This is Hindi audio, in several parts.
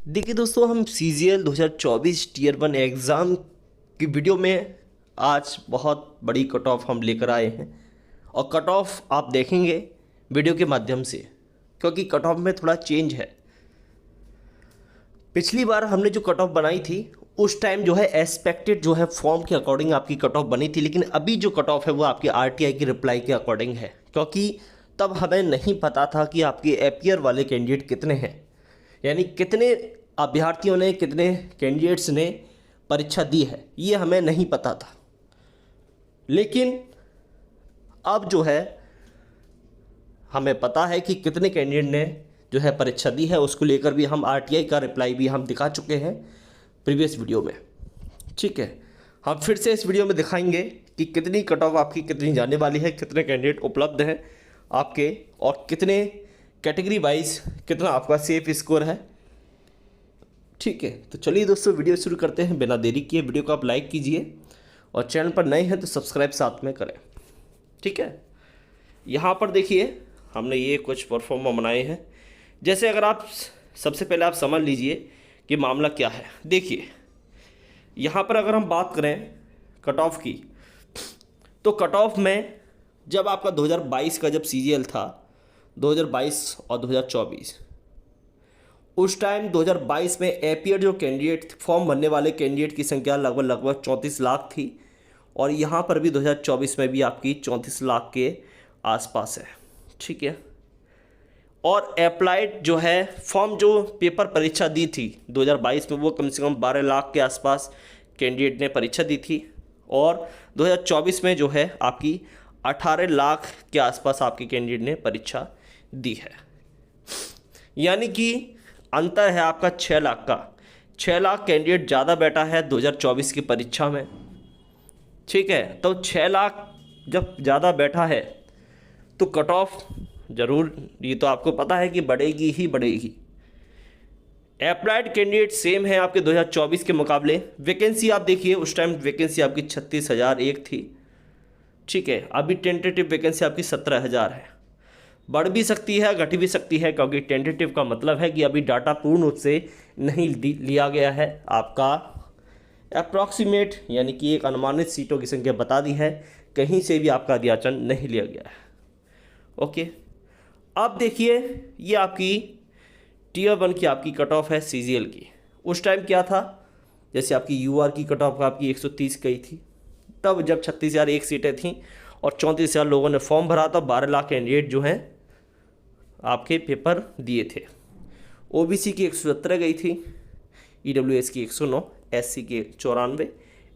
देखिए दोस्तों, हम CGL 2024 टीयर 1 एग्ज़ाम की वीडियो में आज बहुत बड़ी कट ऑफ हम लेकर आए हैं। और कट ऑफ आप देखेंगे वीडियो के माध्यम से, क्योंकि कट ऑफ में थोड़ा चेंज है। पिछली बार हमने जो कट ऑफ बनाई थी उस टाइम जो है एक्सपेक्टेड जो है फॉर्म के अकॉर्डिंग आपकी कट ऑफ बनी थी, लेकिन अभी जो कट ऑफ है वो आपकी RTI की रिप्लाई के अकॉर्डिंग है, क्योंकि तब हमें नहीं पता था कि आपके एपियर वाले कैंडिडेट कितने हैं, यानी कितने अभ्यर्थियों ने, कितने कैंडिडेट्स ने परीक्षा दी है, ये हमें नहीं पता था। लेकिन अब जो है हमें पता है कि कितने कैंडिडेट ने जो है परीक्षा दी है। उसको लेकर भी हम RTI का रिप्लाई भी हम दिखा चुके हैं प्रीवियस वीडियो में। ठीक है, हम फिर से इस वीडियो में दिखाएंगे कि कितनी कट ऑफ आपकी कितनी जाने वाली है, कितने कैंडिडेट उपलब्ध हैं आपके, और कितने कैटेगरी वाइज कितना आपका सेफ स्कोर है। ठीक है, तो चलिए दोस्तों वीडियो शुरू करते हैं बिना देरी किए। वीडियो को आप लाइक कीजिए और चैनल पर नए हैं तो सब्सक्राइब साथ में करें। ठीक है, यहाँ पर देखिए हमने ये कुछ परफॉर्मा बनाए हैं। जैसे अगर आप सबसे पहले आप समझ लीजिए कि मामला क्या है। देखिए यहाँ पर अगर हम बात करें कट ऑफ की, तो कट ऑफ में जब आपका 2022 का जब CGL था, 2022 और 2024, उस टाइम 2022 में एपियर जो कैंडिडेट फॉर्म भरने वाले कैंडिडेट की संख्या लगभग 34 लाख थी, और यहाँ पर भी 2024 में भी आपकी 34 लाख के आसपास है। ठीक है, और अप्लाइड जो है फॉर्म जो पेपर परीक्षा दी थी 2022 में, वो कम से कम 12 लाख के आसपास कैंडिडेट ने परीक्षा दी थी, और 2024 में जो है आपकी 18 लाख के आसपास आपके कैंडिडेट ने परीक्षा दी है। यानी कि अंतर है आपका 6 लाख का। 6 लाख कैंडिडेट ज़्यादा बैठा है 2024 की परीक्षा में। ठीक है, तो 6 लाख जब ज़्यादा बैठा है तो कट ऑफ ज़रूर, ये तो आपको पता है कि बढ़ेगी ही बढ़ेगी। अप्लाइड कैंडिडेट सेम है आपके 2024 के मुकाबले। वैकेंसी आप देखिए, उस टाइम वैकेंसी आपकी 36,001 थी। ठीक है, अभी टेंटेटिव वैकेंसी आपकी 17,000 है। बढ़ भी सकती है, घट भी सकती है, क्योंकि टेंटेटिव का मतलब है कि अभी डाटा पूर्ण रूप से नहीं लिया गया है। आपका अप्रॉक्सीमेट यानी कि एक अनुमानित सीटों की संख्या बता दी है, कहीं से भी आपका अध्याचन नहीं लिया गया है। ओके, अब देखिए ये आपकी टीयर 1 की आपकी कट ऑफ है CGL की। उस टाइम क्या था, जैसे आपकी UR की कट ऑफ आपकी 130 गई थी, तब जब 36,001 सीटें थीं और 34,000 लोगों ने फॉर्म भरा था। 12 लाख कैंडिडेट जो हैं आपके पेपर दिए थे। OBC की 117 गई थी, EWS की 109, SC की 94,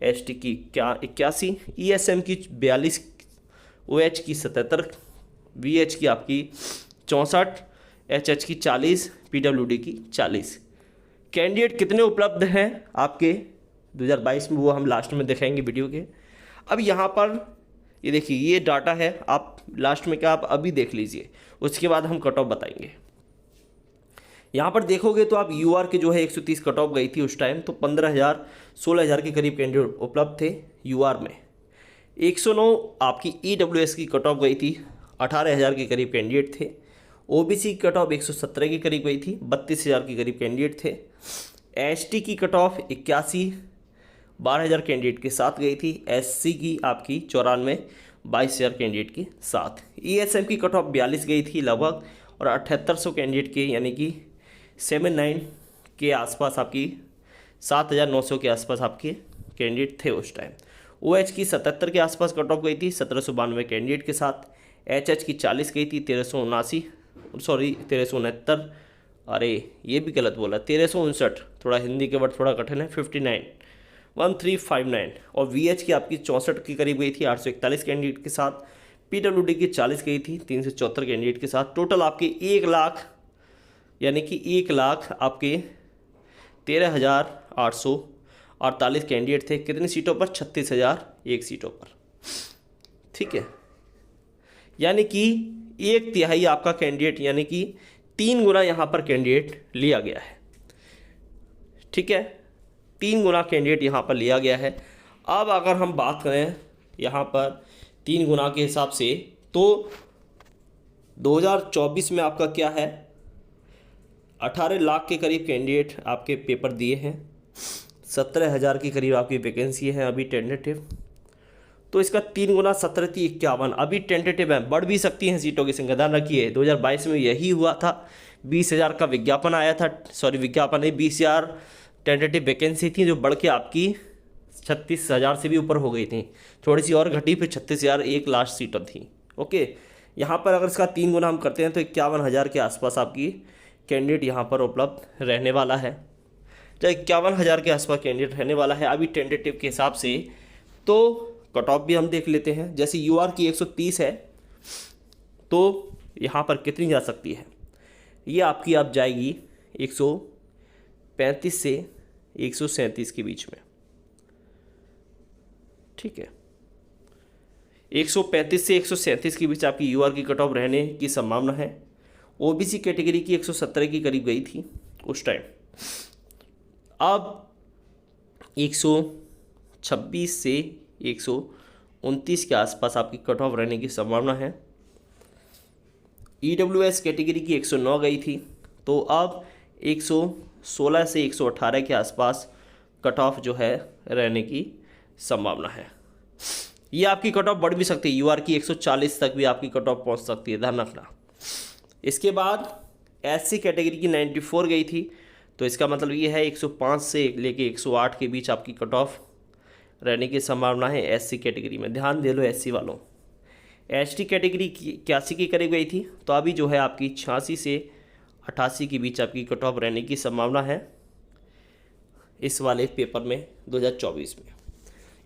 ST की 81, ESM की 42, OH की 77, VH की आपकी 64, HH की 40, PWD की 40। कैंडिडेट कितने उपलब्ध हैं आपके 2022 में, वो हम लास्ट में दिखाएंगे वीडियो के। अब यहाँ पर ये देखिए, ये डाटा है, आप लास्ट में क्या आप अभी देख लीजिए, उसके बाद हम कट ऑफ बताएंगे। यहाँ पर देखोगे तो आप UR के जो है 130 कट ऑफ गई थी उस टाइम, तो 15,000 16,000 के करीब कैंडिडेट उपलब्ध थे UR में। 109 आपकी EWS की कट ऑफ गई थी, 18,000 के करीब कैंडिडेट थे। OBC की कट ऑफ 117 के करीब गई थी, 32,000 के करीब कैंडिडेट थे। ST की कट ऑफ 81, 12,000 कैंडिडेट के साथ गई थी। SC की आपकी 94, 22,000 कैंडिडेट के साथ। ESM की कट ऑफ 42 गई थी लगभग, और 7800 कैंडिडेट के यानी कि 79 के आसपास आपकी 7,900 के आसपास आपके कैंडिडेट थे उस टाइम। OH की 77 के आसपास कट ऑफ गई थी 1792 कैंडिडेट के साथ। HH की 40 गई थी 1369, अरे ये भी गलत बोला, 1359, थोड़ा हिंदी के वर्ड थोड़ा कठिन है, 1359, और VH की आपकी 64 के करीब गई थी 841 कैंडिडेट के साथ। PWD की 40 गई थी 374 कैंडिडेट के साथ। टोटल आपके 1 लाख यानी कि 1 लाख आपके 13,848 कैंडिडेट थे। कितनी सीटों पर? 36,001 सीटों पर। ठीक है, यानी कि 1/3 आपका कैंडिडेट, यानी कि 3 गुना यहाँ पर कैंडिडेट लिया गया है। ठीक है, 3 गुना कैंडिडेट यहाँ पर लिया गया है। अब अगर हम बात करें यहाँ पर 3 गुना के हिसाब से, तो 2024 में आपका क्या है, 18 लाख के करीब कैंडिडेट आपके पेपर दिए हैं, 17,000 के करीब आपकी वैकेंसी है अभी टेंटेटिव। तो इसका 3 गुना 17 थी 51, अभी टेंटेटिव है, बढ़ भी सकती हैं सीटों की संख्या। ध्यान रखिए 2022 में यही हुआ था, 20,000 का विज्ञापन आया था, सॉरी विज्ञापन नहीं, 20,000 टेंटेटिव वैकेंसी थी जो बढ़ के आपकी 36,000 से भी ऊपर हो गई थी, थोड़ी सी और घटी, फिर 36,000 एक लास्ट सीटें थी। ओके, यहाँ पर अगर इसका 3 गुना हम करते हैं तो 51,000 के आसपास आपकी कैंडिडेट यहाँ पर उपलब्ध रहने वाला है। जब 51,000 के आसपास कैंडिडेट रहने वाला है अभी टेंटेटिव के हिसाब से, तो कट ऑफ भी हम देख लेते हैं। जैसे यूआर की 130 है तो यहाँ पर कितनी जा सकती है, ये आपकी आप जाएगी 135 से 137 के बीच में। ठीक है, 135 से 137 के बीच आपकी यूआर की कट ऑफ रहने की संभावना है। ओबीसी कैटेगरी की 117 के करीब गई थी उस टाइम, अब 126 से 129 के आसपास आपकी कट ऑफ रहने की संभावना है। ईडब्ल्यूएस कैटेगरी की 109 गई थी, तो अब 116 से 118 के आसपास कट ऑफ जो है रहने की संभावना है। ये आपकी कट ऑफ बढ़ भी सकती है, यूआर की 140 तक भी आपकी कट ऑफ पहुंच सकती है, ध्यान रखना। इसके बाद एससी कैटेगरी की 94 गई थी, तो इसका मतलब ये है 105 से लेके 108 के बीच आपकी कट ऑफ रहने की संभावना है एससी कैटेगरी में। ध्यान दे लो एससी वालों। एसटी कैटेगरी की 81 के करीब गई थी, तो अभी जो है आपकी 86 से 88 के बीच आपकी कट ऑफ रहने की संभावना है इस वाले पेपर में 2024 में।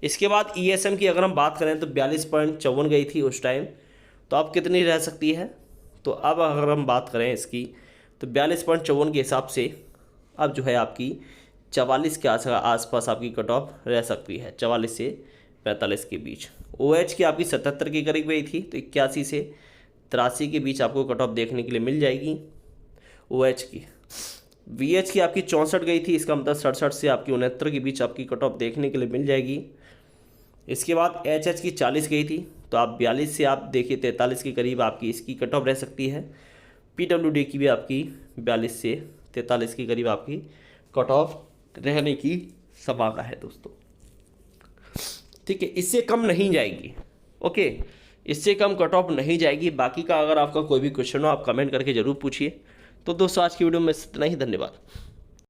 इसके बाद ईएसएम की अगर हम बात करें तो 42.54 गई थी उस टाइम, तो अब कितनी रह सकती है, तो अब अगर हम बात करें इसकी तो 42.54 के हिसाब से अब जो है आपकी 44 के आसपास आपकी कट ऑफ रह सकती है, 44 से 45 के बीच। ओएच की आपकी 77 के करीब गई थी, तो 81 से 83 के बीच आपको कट ऑफ देखने के लिए मिल जाएगी ओएच की। वीएच की आपकी 64 गई थी, इसका मतलब 67 से आपकी 69 के बीच आपकी कट ऑफ देखने के लिए मिल जाएगी। इसके बाद एचएच की 40 गई थी, तो आप 42 से आप देखिए 43 के करीब आपकी इसकी कट ऑफ रह सकती है। पीडब्ल्यूडी की भी आपकी 42 से 43 के करीब आपकी कट ऑफ रहने की संभावना है दोस्तों। ठीक है, इससे कम नहीं जाएगी। ओके, इससे कम कट ऑफ नहीं जाएगी। बाकी का अगर आपका कोई भी क्वेश्चन हो आप कमेंट करके ज़रूर पूछिए। तो दोस्तों आज की वीडियो में इतना ही, धन्यवाद।